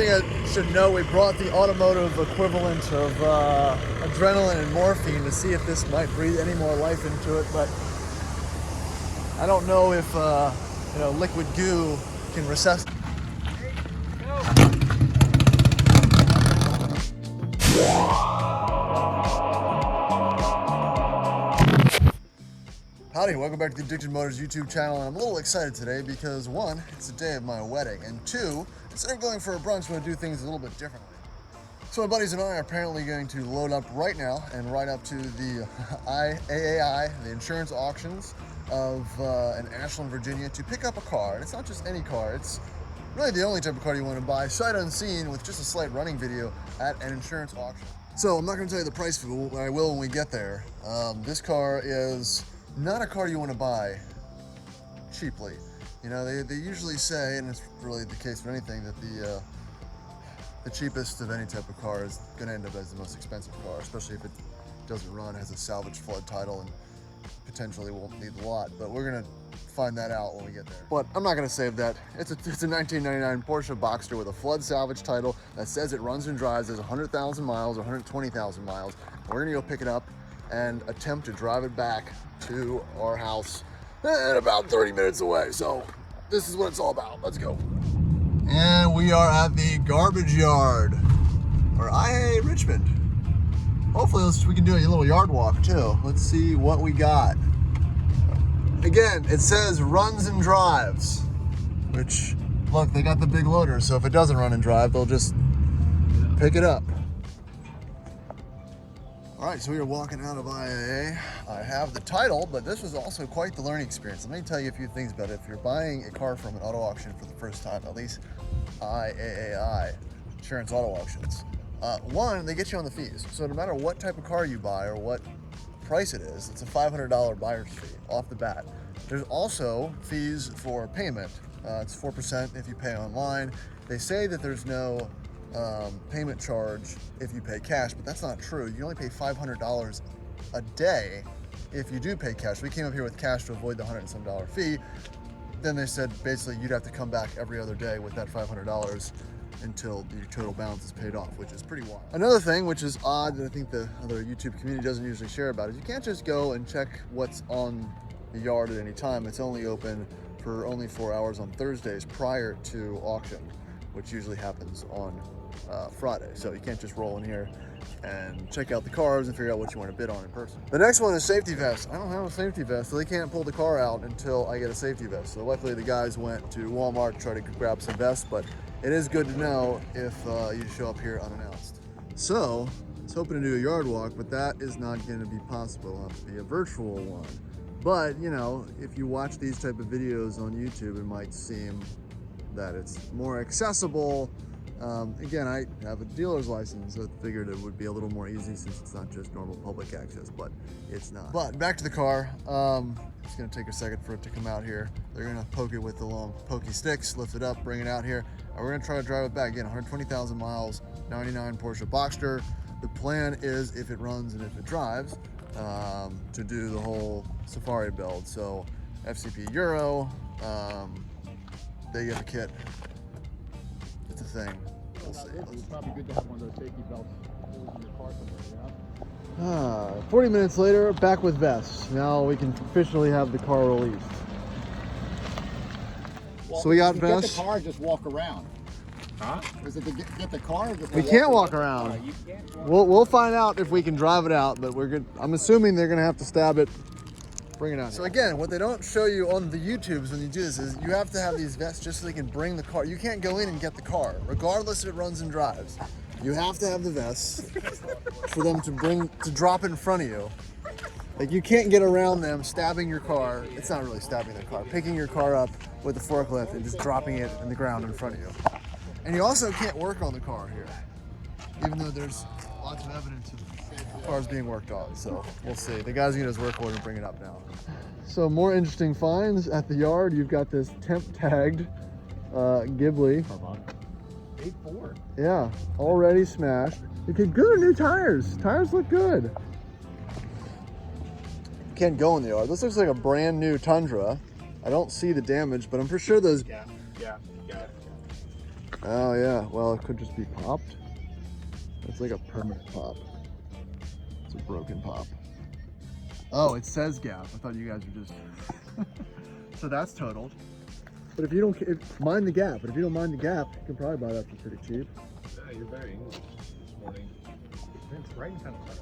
thing I should know, we brought the automotive equivalent of adrenaline and morphine to see if this might breathe any more life into it, but I don't know if you know, liquid goo can resuscitate. Howdy, welcome back to the Addicted Motors YouTube channel, and I'm a little excited today because one, it's the day of my wedding, and two, instead of going for a brunch, I'm gonna do things a little bit differently. So my buddies and I are apparently going to load up right now and ride up to the Iaai, the insurance auctions of in Ashland, Virginia, to pick up a car. And it's not just any car, it's really the only type of car you want to buy, sight unseen, with just a slight running video at an insurance auction. So I'm not going to tell you the price of it, but I will when we get there. This car is not a car you want to buy cheaply. You know, they usually say, and it's really the case for anything, that the cheapest of any type of car is going to end up as the most expensive car, especially if it doesn't run, has a salvage flood title, and potentially won't need a lot. But we're going to find that out when we get there. But I'm not going to save that. It's a 1999 Porsche Boxster with a flood salvage title that says it runs and drives as 100,000 miles, 120,000 miles. We're going to go pick it up and attempt to drive it back to our house in about 30 minutes away. So this is what it's all about. Let's go. And we are at the garbage yard, or Iaai Richmond. Hopefully we can do a little yard walk too. Let's see what we got. Again, it says runs and drives, which, look, they got the big loader, so if it doesn't run and drive, they'll just pick it up. All right, so we are walking out of Iaai. I have the title, but this was also quite the learning experience. Let me tell you a few things about it. If you're buying a car from an auto auction for the first time, at least Iaai, Insurance Auto Auctions, one, they get you on the fees. So no matter what type of car you buy or what price it is, it's a $500 buyer's fee off the bat. There's also fees for payment. It's 4% if you pay online. They say that there's no payment charge if you pay cash, but that's not true. You only pay $500 a day if you do pay cash. We came up here with cash to avoid the $100 and some fee. Then they said basically you'd have to come back every other day with that $500 until the total balance is paid off, which is pretty wild. Another thing, which is odd, that I think the other YouTube community doesn't usually share about, is you can't just go and check what's on the yard at any time. It's only open for only 4 hours on Thursdays prior to auction, which usually happens on Friday. So you can't just roll in here and check out the cars and figure out what you want to bid on in person. The next one is safety vest. I don't have a safety vest, so they can't pull the car out until I get a safety vest. So luckily the guys went to Walmart to try to grab some vests, but it is good to know if you show up here unannounced. So I was hoping to do a yard walk, but that is not going to be possible. It'll have to be a virtual one. But you know, if you watch these type of videos on YouTube, it might seem that it's more accessible. Again, I have a dealer's license, so I figured it would be a little more easy since it's not just normal public access, but it's not. But back to the car. It's gonna take a second for it to come out here. They're gonna poke it with the long pokey sticks, lift it up, bring it out here. And we're gonna try to drive it back. Again, 120,000 miles, 99 Porsche Boxster. The plan is, if it runs and if it drives, to do the whole safari build. So FCP Euro, they get a kit. It's a thing. We'll see. It's probably good to have one of those safety belts in your car somewhere, yeah? 40 minutes later, back with vests. Now we can officially have the car released. Well, so we got to vests. Get the car, just walk around. Huh? Is it to get the car? Or just we can't walk around. You can't walk We'll find out if we can drive it out, but we're good. I'm assuming they're gonna have to stab it. Bring it out. So again, what they don't show you on the YouTubes when you do this is you have to have these vests just so they can bring the car. You can't go in and get the car, regardless if it runs and drives. You have to have the vests for them to drop in front of you. Like, you can't get around them stabbing your car. It's not really stabbing the car. Picking your car up with a forklift and just dropping it in the ground in front of you. And you also can't work on the car here, even though there's lots of evidence of the car's being worked on. So we'll see. The guy's gonna get his work order and bring it up now. So more interesting finds at the yard. You've got this temp tagged Ghibli. 8.4. Yeah, already smashed. Okay, good new tires. Tires look good. Can't go in the yard. This looks like a brand new Tundra. I don't see the damage, but I'm for sure those. Yeah. Oh yeah, well it could just be popped. It's like a permanent pop. It's a broken pop. Oh, it says gap. I thought you guys were just... So that's totaled. But if you don't mind the gap, but if you don't mind the gap, you can probably buy that for pretty cheap. Yeah, you're very English this morning. It's raining kind of hard.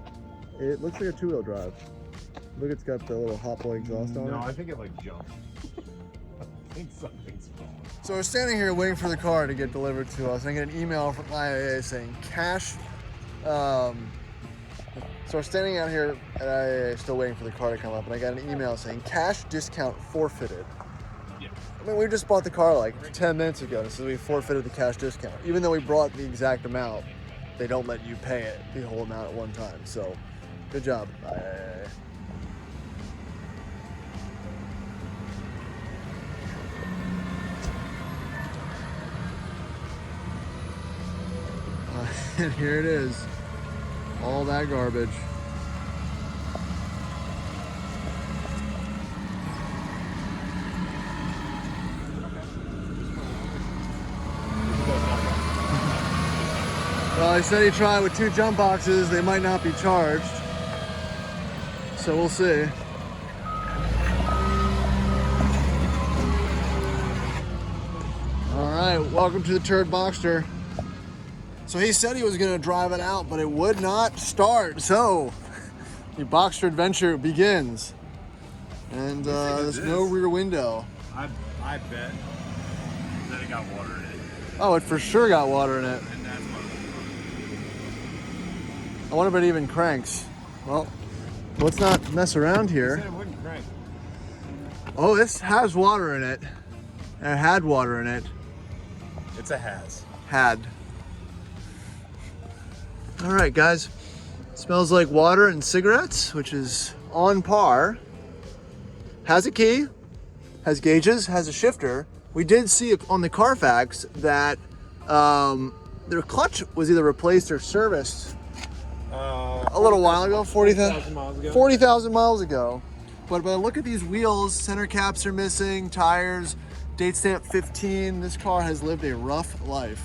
It looks like a two-wheel drive. Look, it's got the little hot boy exhaust on it. No, I think it like jumped. I think something's wrong. So we're standing here waiting for the car to get delivered to us. I get an email from Iaai saying cash. So we're standing out here at Iaai still waiting for the car to come up, and I got an email saying cash discount forfeited. Yeah. I mean, we just bought the car like 10 minutes ago, so we forfeited the cash discount. Even though we brought the exact amount, they don't let you pay it, the whole amount at one time. So good job, Iaai. And here it is, all that garbage. Well, he said he tried with 2 jump boxes. They might not be charged, so we'll see. All right, welcome to the Turd Boxster. So he said he was gonna drive it out, but it would not start. So the Boxster adventure begins. And there's no rear window. I bet that it got water in it. Oh, it for sure got water in it. And that's what I wonder if it even cranks. Well, let's not mess around it here. said it wouldn't crank. Oh, this has water in it. It had water in it. It's a has. Had. All right, guys. Smells like water and cigarettes, which is on par. Has a key, has gauges, has a shifter. We did see on the Carfax that their clutch was either replaced or serviced a little while ago, 40,000 miles ago. 40,000 miles ago. But look at these wheels, center caps are missing, tires, date stamp 15. This car has lived a rough life.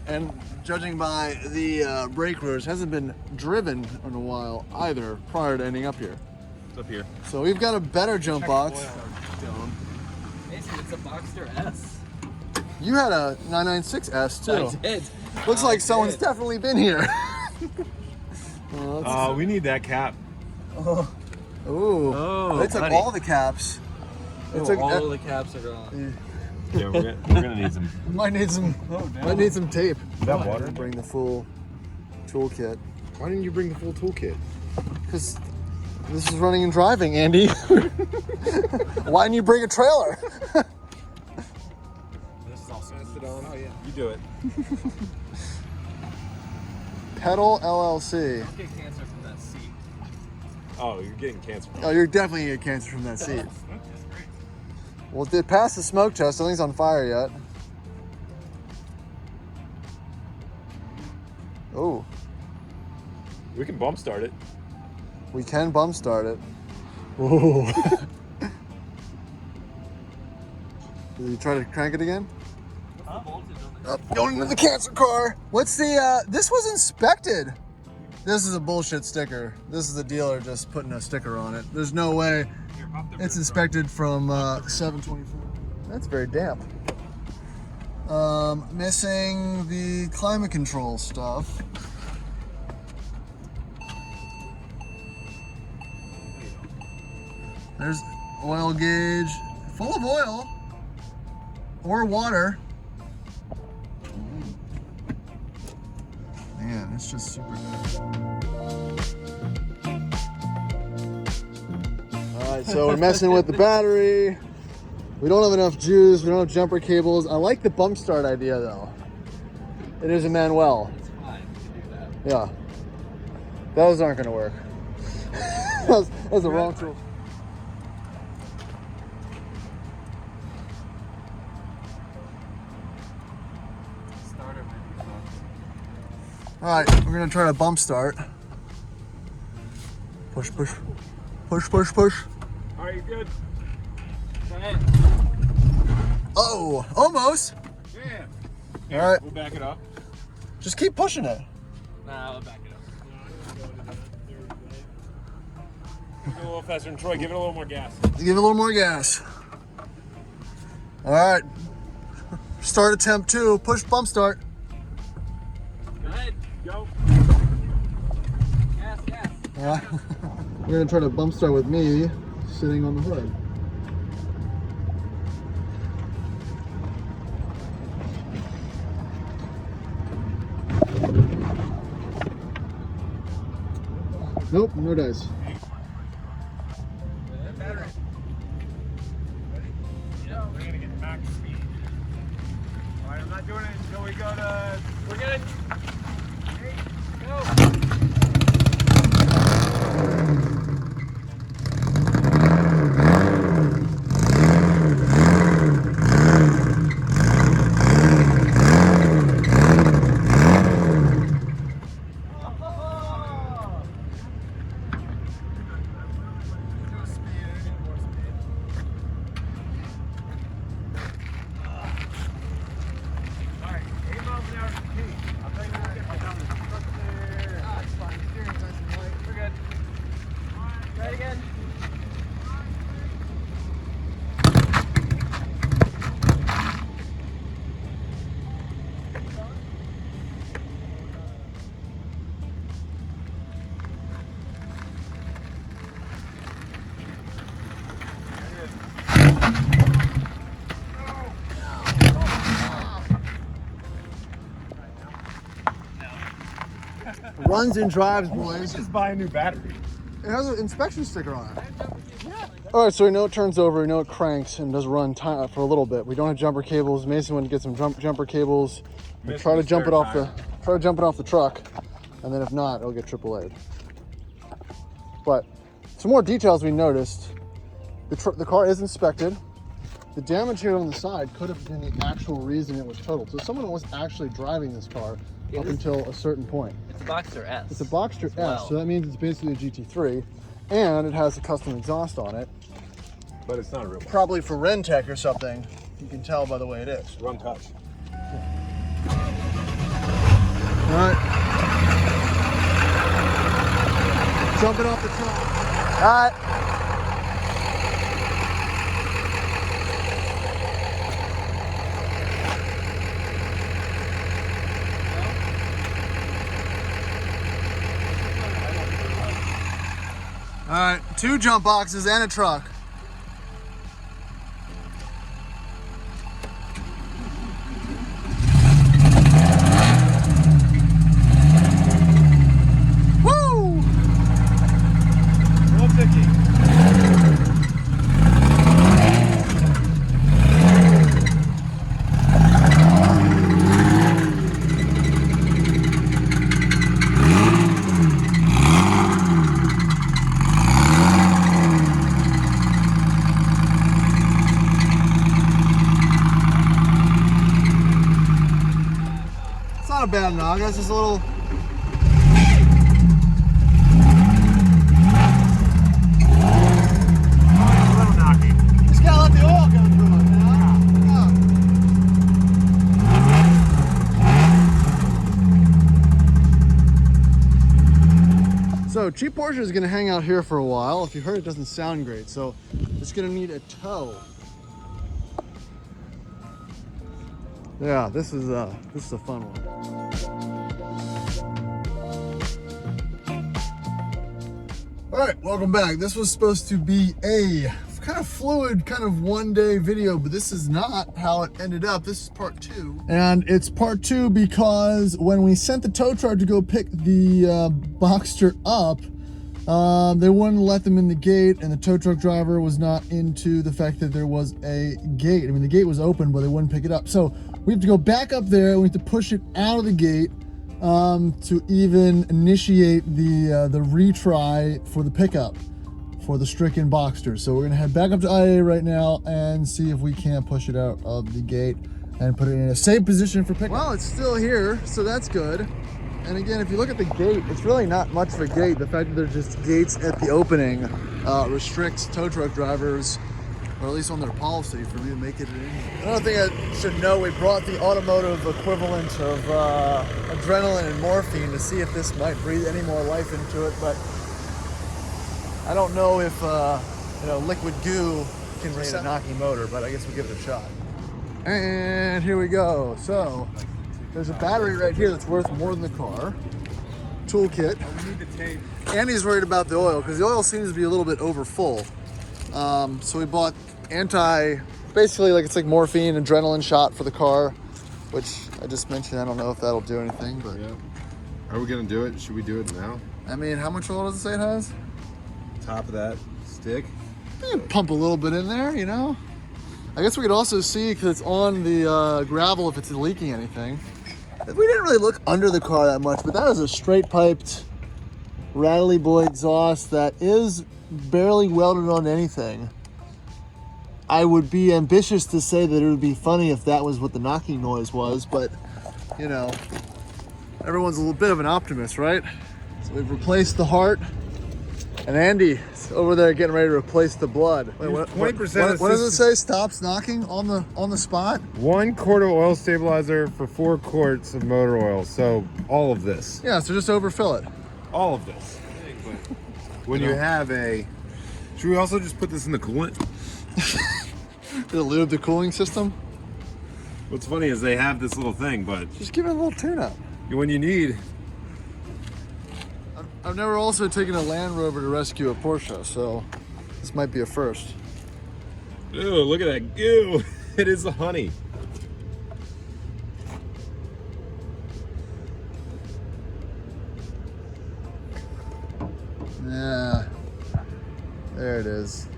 And judging by the brake rotors, hasn't been driven in a while either prior to ending up here. It's up here. So we've got a better jump box. Mason, it's a Boxster S. You had a 996S too. I did. Looks like someone's definitely been here. We need that cap. Ooh, they took buddy. all the caps. They took all the caps are gone. Yeah, we're gonna need some. Might need some. Might need some tape. Is that water? Bring the full toolkit. Why didn't you bring the full toolkit? Because this is running and driving, Andy. Why didn't you bring a trailer? This is all set on. Oh yeah. You do it. Pedal LLC. Don't get cancer from that seat. Oh, you're getting cancer. Oh, you're definitely gonna get cancer from that seat. That's great. Well, it passed the smoke test. Nothing's on fire yet. Oh, We can bump start it. we can bump start it. Ooh. Did you try to crank it again? What's the voltage on Oh, going into the cancer car. What's the, this was inspected. This is a bullshit sticker. This is the dealer just putting a sticker on it. There's no way Here, pop the it's roof inspected from 724. That's very damp. Missing the climate control stuff. There's oil gauge, full of oil or water. Man, it's just super good. All right, so we're messing with the battery. We don't have enough juice. We don't have jumper cables. I like the bump start idea though. It is a manual. It's fine. You can do that. Yeah. Those aren't gonna work. That's the wrong tool. Starter might be fun. All right, we're gonna try to bump start. Push, push, push, push, push. All right, you're good. Try it. Oh, almost. Yeah. Okay, All right. we'll back it up. Just keep pushing it. Nah, I'll back it up. Go a little faster. And Troy, give it a little more gas. Give it a little more gas. All right. Start attempt 2. Push bump start. Go ahead. Go. Gas, gas. All right. We're gonna try to bump start with me sitting on the hood. Nope, no dice. Battery. Ready? Yeah. We're gonna get max speed. All right, I'm not doing it until we go to. We're good. Hey, go. Runs and drives, boys. Just buy a new battery. It has an inspection sticker on it. All right, so we know it turns over, we know it cranks and does run for a little bit. We don't have jumper cables. Mason went to get some jumper cables. We try to jump it off the truck, and then if not, it'll get AAA'd. But some more details we noticed. The car is inspected. The damage here on the side could have been the actual reason it was totaled. So someone was actually driving this car up until a certain point. It's a Boxster S. It's a Boxster S, Wow. so that means it's basically a GT3, and it has a custom exhaust on it. But it's not a real one. Probably for Rentec or something. You can tell by the way it is. Run touch. All right. Jumping off the truck. All right. All right, 2 jump boxes and a truck. Woo! Real picky. It's not a bad nog, it's just a little. Little knocky. Just gotta let the oil come through it, man. Yeah. So cheap Porsche is gonna hang out here for a while. If you heard, it doesn't sound great, so it's gonna need a tow. Yeah, this is a fun one. All right, welcome back. This was supposed to be a kind of fluid, kind of one-day video, but this is not how it ended up. This is part 2. And it's part 2 because when we sent the tow truck to go pick the Boxster up, they wouldn't let them in the gate, and the tow truck driver was not into the fact that there was a gate. I mean, the gate was open, but they wouldn't pick it up. So we have to go back up there, and we have to push it out of the gate to even initiate the retry for the pickup for the stricken Boxster. So we're gonna head back up to Iaai right now and see if we can push it out of the gate and put it in a safe position for pickup. Well, it's still here, so that's good. And again, if you look at the gate, it's really not much of a gate. The fact that there's just gates at the opening restricts tow truck drivers or at least on their policy for me to make it in here. Another thing I should know, we brought the automotive equivalent of adrenaline and morphine to see if this might breathe any more life into it, but I don't know if liquid goo can rate a knocking motor, but I guess we'll give it a shot. And here we go. So there's a battery right here that's worth more than the car. Toolkit. We need the tape. Andy's worried about the oil because the oil seems to be a little bit over full. So we bought basically it's like morphine, adrenaline shot for the car, which I just mentioned. I don't know if that'll do anything, but yeah. Are we gonna do it? Should we do it now? I mean, how much oil does it say it has? Top of that stick. Pump a little bit in there, you know. I guess we could also see, because it's on the gravel, if it's leaking anything. We didn't really look under the car that much, but that is a straight piped rattly boy exhaust that is barely welded on anything. I would be ambitious to say that it would be funny if that was what the knocking noise was, but you know, everyone's a little bit of an optimist, right? So we've replaced the heart, and Andy's over there getting ready to replace the blood. Wait, what 20%. What does it say? Stops knocking on the spot? 1 quart of oil stabilizer for 4 quarts of motor oil. So all of this. Yeah, so just overfill it. All of this. When you have a, should we also just put this in the coolant? Did it lube the cooling system? What's funny is they have this little thing, but Just give it a little tune-up. when you need, I've never also taken a Land Rover to rescue a Porsche, so this might be a first. ooh, look at that goo. It is the honey. Yeah, there it is.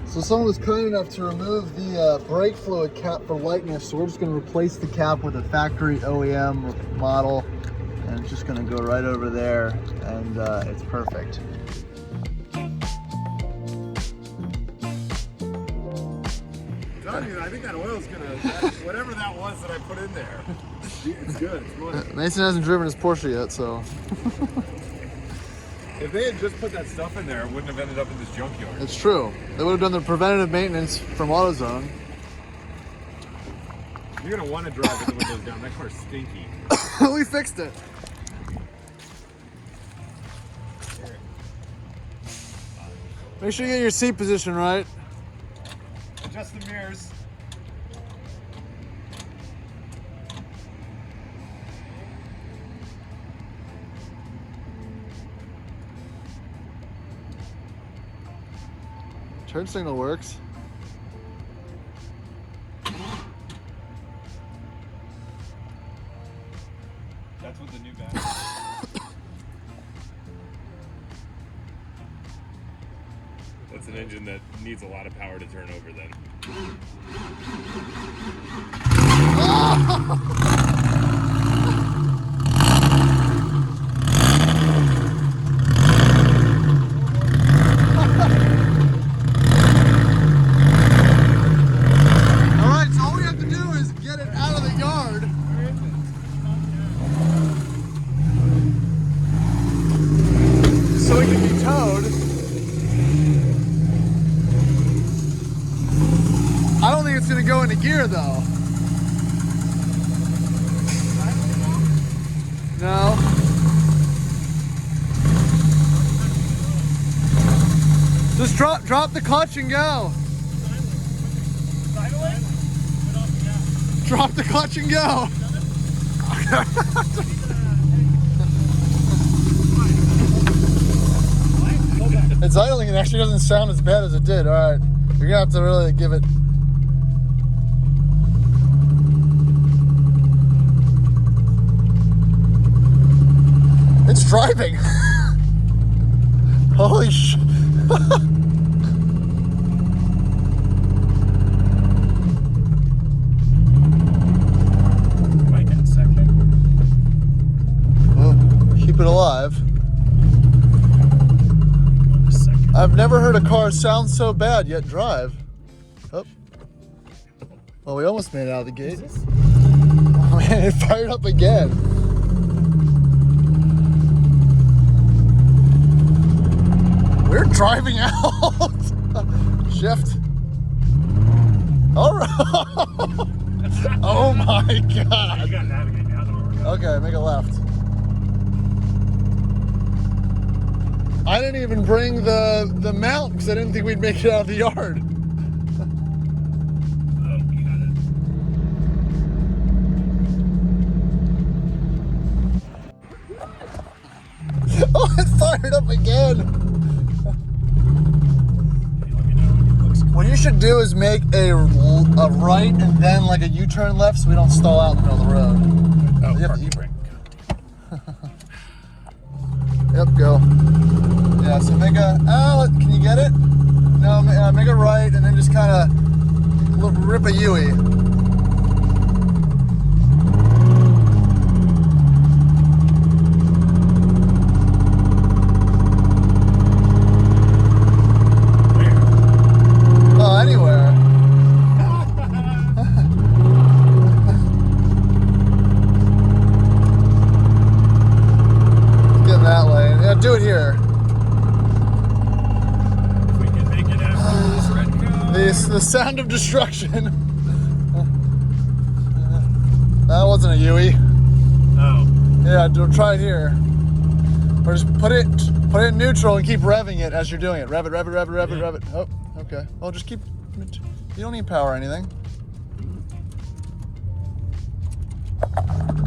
So someone was kind enough to remove the brake fluid cap for lightness, so we're just going to replace the cap with a factory OEM model, and it's just going to go right over there, and it's perfect. I think that oil's gonna, whatever that was that I put in there, it's good. It's good. Mason hasn't driven his Porsche yet, so. If they had just put that stuff in there, it wouldn't have ended up in this junkyard. It's true. They would have done the preventative maintenance from AutoZone. You're gonna want to drive with the windows down. That car's stinky. We fixed it. Make sure you get your seat position right. Adjust the mirrors. Turn signal works. That's what the new battery. That's an engine that needs a lot of power to turn over then. Alright, so all we have to do is get it out of the yard. So it can be towed. I don't think it's going to go into gear though. No. Just drop the clutch and go. Drop the clutch and go. It's idling. It actually doesn't sound as bad as it did. All right, you're gonna have to really give it. It's driving. Holy sh! Might get a second. Well, keep it alive. I've never heard a car sound so bad yet drive. Oh. Well, we almost made it out of the gate. Oh man, it fired up again. We're driving out. Shift. All right. Oh my You God. gotta navigate now. Okay, make a left. I didn't even bring the mount because I didn't think we'd make it out of the yard. Oh, you got it. Oh, it fired up again. Let me know when it looks What you should do is make a right and then like a U-turn left so we don't stall out in the middle of the road. Oh, You have park to brake. Yep, go. Yeah, so make a, can you get it? No, make a right and then just kind of rip a Iaai. Oh, anywhere. Get in that lane. Yeah, do it here. If we can make it after this red cone. The sound of destruction. That wasn't a Iaai. Oh. Yeah, try it here. Or just put it in neutral and keep revving it as you're doing it. Rev it, rev it, rev it, rev it, rev it. Oh, okay. Well, just keep. You don't need power or anything.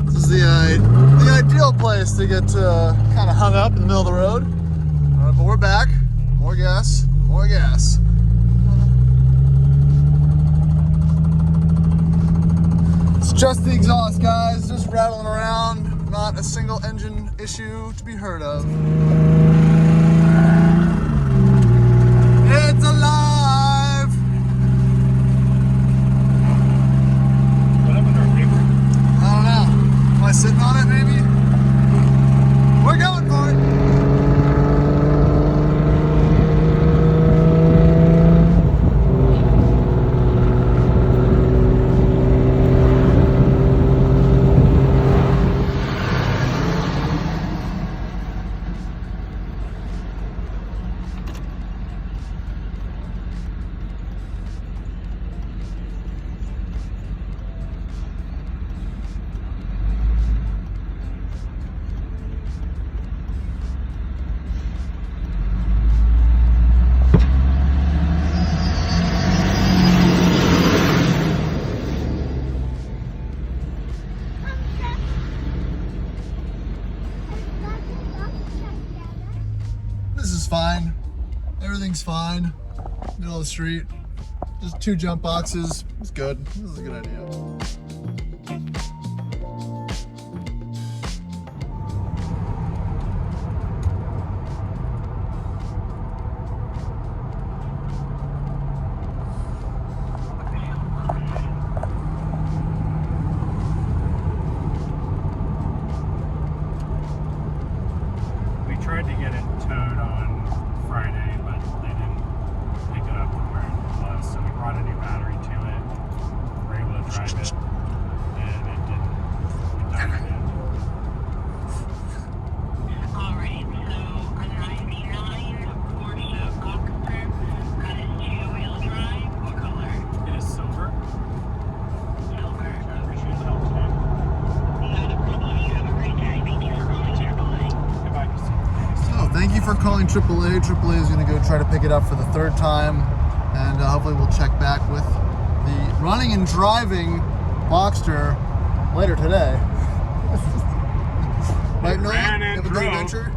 This is the ideal place to get kind of hung up in the middle of the road. All right, but we're back. More gas. More gas. It's just the exhaust, guys. Just rattling around. Not a single engine issue to be heard of. It's alive! What happened to our paper? I don't know. Am I sitting on it, maybe? We're going for it! This is fine. Everything's fine. Middle of the street. Just 2 jump boxes. It's good. This is a good idea. We tried to get it towed on Friday, but they didn't pick it up from where it was, so we brought a new battery to it. We were able to drive it, and it didn't. It died again. Alright, so a 99 Porsche Boxster, that is 2-wheel drive. What color? It is silver. Silver. I appreciate the help today. Not a problem. You have a great day. Thank you for calling AAA. Goodbye, Christine. So thank you for calling AAA. AAA is going to go try to pick it up for the 3rd time, and hopefully we'll check back with the running and driving Boxster later today. Right, Noah? Ran and You have a good drove. adventure?